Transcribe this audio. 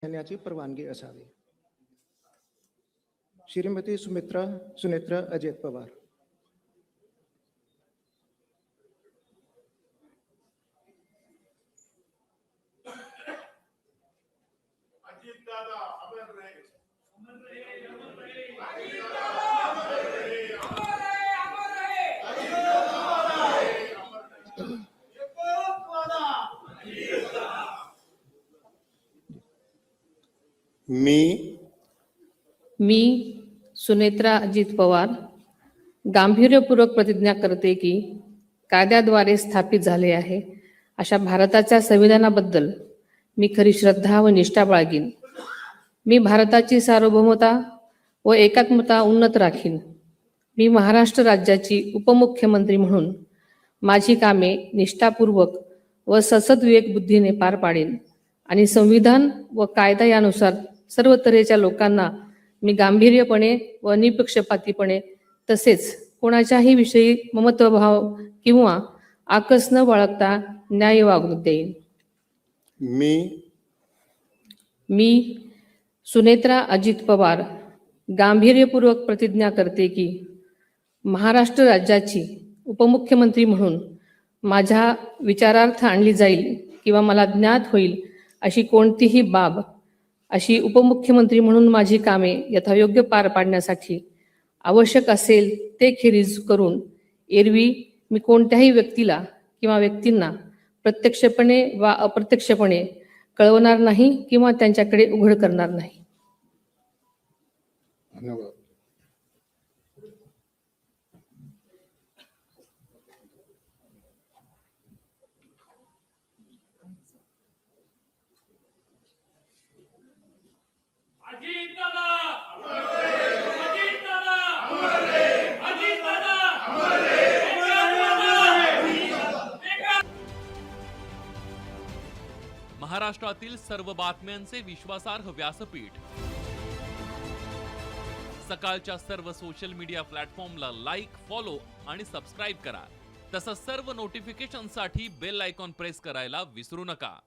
घेण्याची परवानगी असावी. श्रीमती सुनेत्रा अजित पवार. मी सुनेत्रा अजित पवार गांभीर्यपूर्वक प्रतिज्ञा करते की कायद्याद्वारे स्थापित झाले आहे अशा भारताच्या संविधानाबद्दल मी खरी श्रद्धा व निष्ठा बाळगीन. मी भारताची सार्वभौमता व एकात्मता उन्नत राखीन. मी महाराष्ट्र राज्याची उपमुख्यमंत्री म्हणून माझी कामे निष्ठापूर्वक व ससद्विवेक बुद्धीने पार पाडेन आणि संविधान व कायदा यानुसार सर्व तऱ्हेच्या लोकांना मी गांभीर्यपणे व निपक्षपातीपणे तसेच कोणाच्याही विषयी ममत्वभाव किंवा आकस न बाळगता न्याय वागणूक देईन. मी सुनेत्रा अजित पवार गांभीर्यपूर्वक प्रतिज्ञा करते की महाराष्ट्र राज्याची उपमुख्यमंत्री म्हणून माझ्या विचारार्थ आणली जाईल किंवा मला ज्ञात होईल अशी कोणतीही बाब अशी उपमुख्यमंत्री म्हणून माझी कामे यथायोग्य पार पाडण्यासाठी आवश्यक असेल ते खेरीज करून एरवी मी कोणत्याही व्यक्तीला किंवा व्यक्तींना प्रत्यक्षपणे वा अप्रत्यक्षपणे कळवणार नाही किंवा त्यांच्याकडे उघड करणार नाही. धन्यवाद. महाराष्ट्रातील सर्व बातम्यांचे विश्वासार्ह व्यासपीठ. सकाळच्या सर्व सोशल मीडिया प्लॅटफॉर्मला लाईक, फॉलो आणि सबस्क्राईब करा. तसंच सर्व नोटिफिकेशनसाठी बेल आयकॉन प्रेस करायला विसरू नका.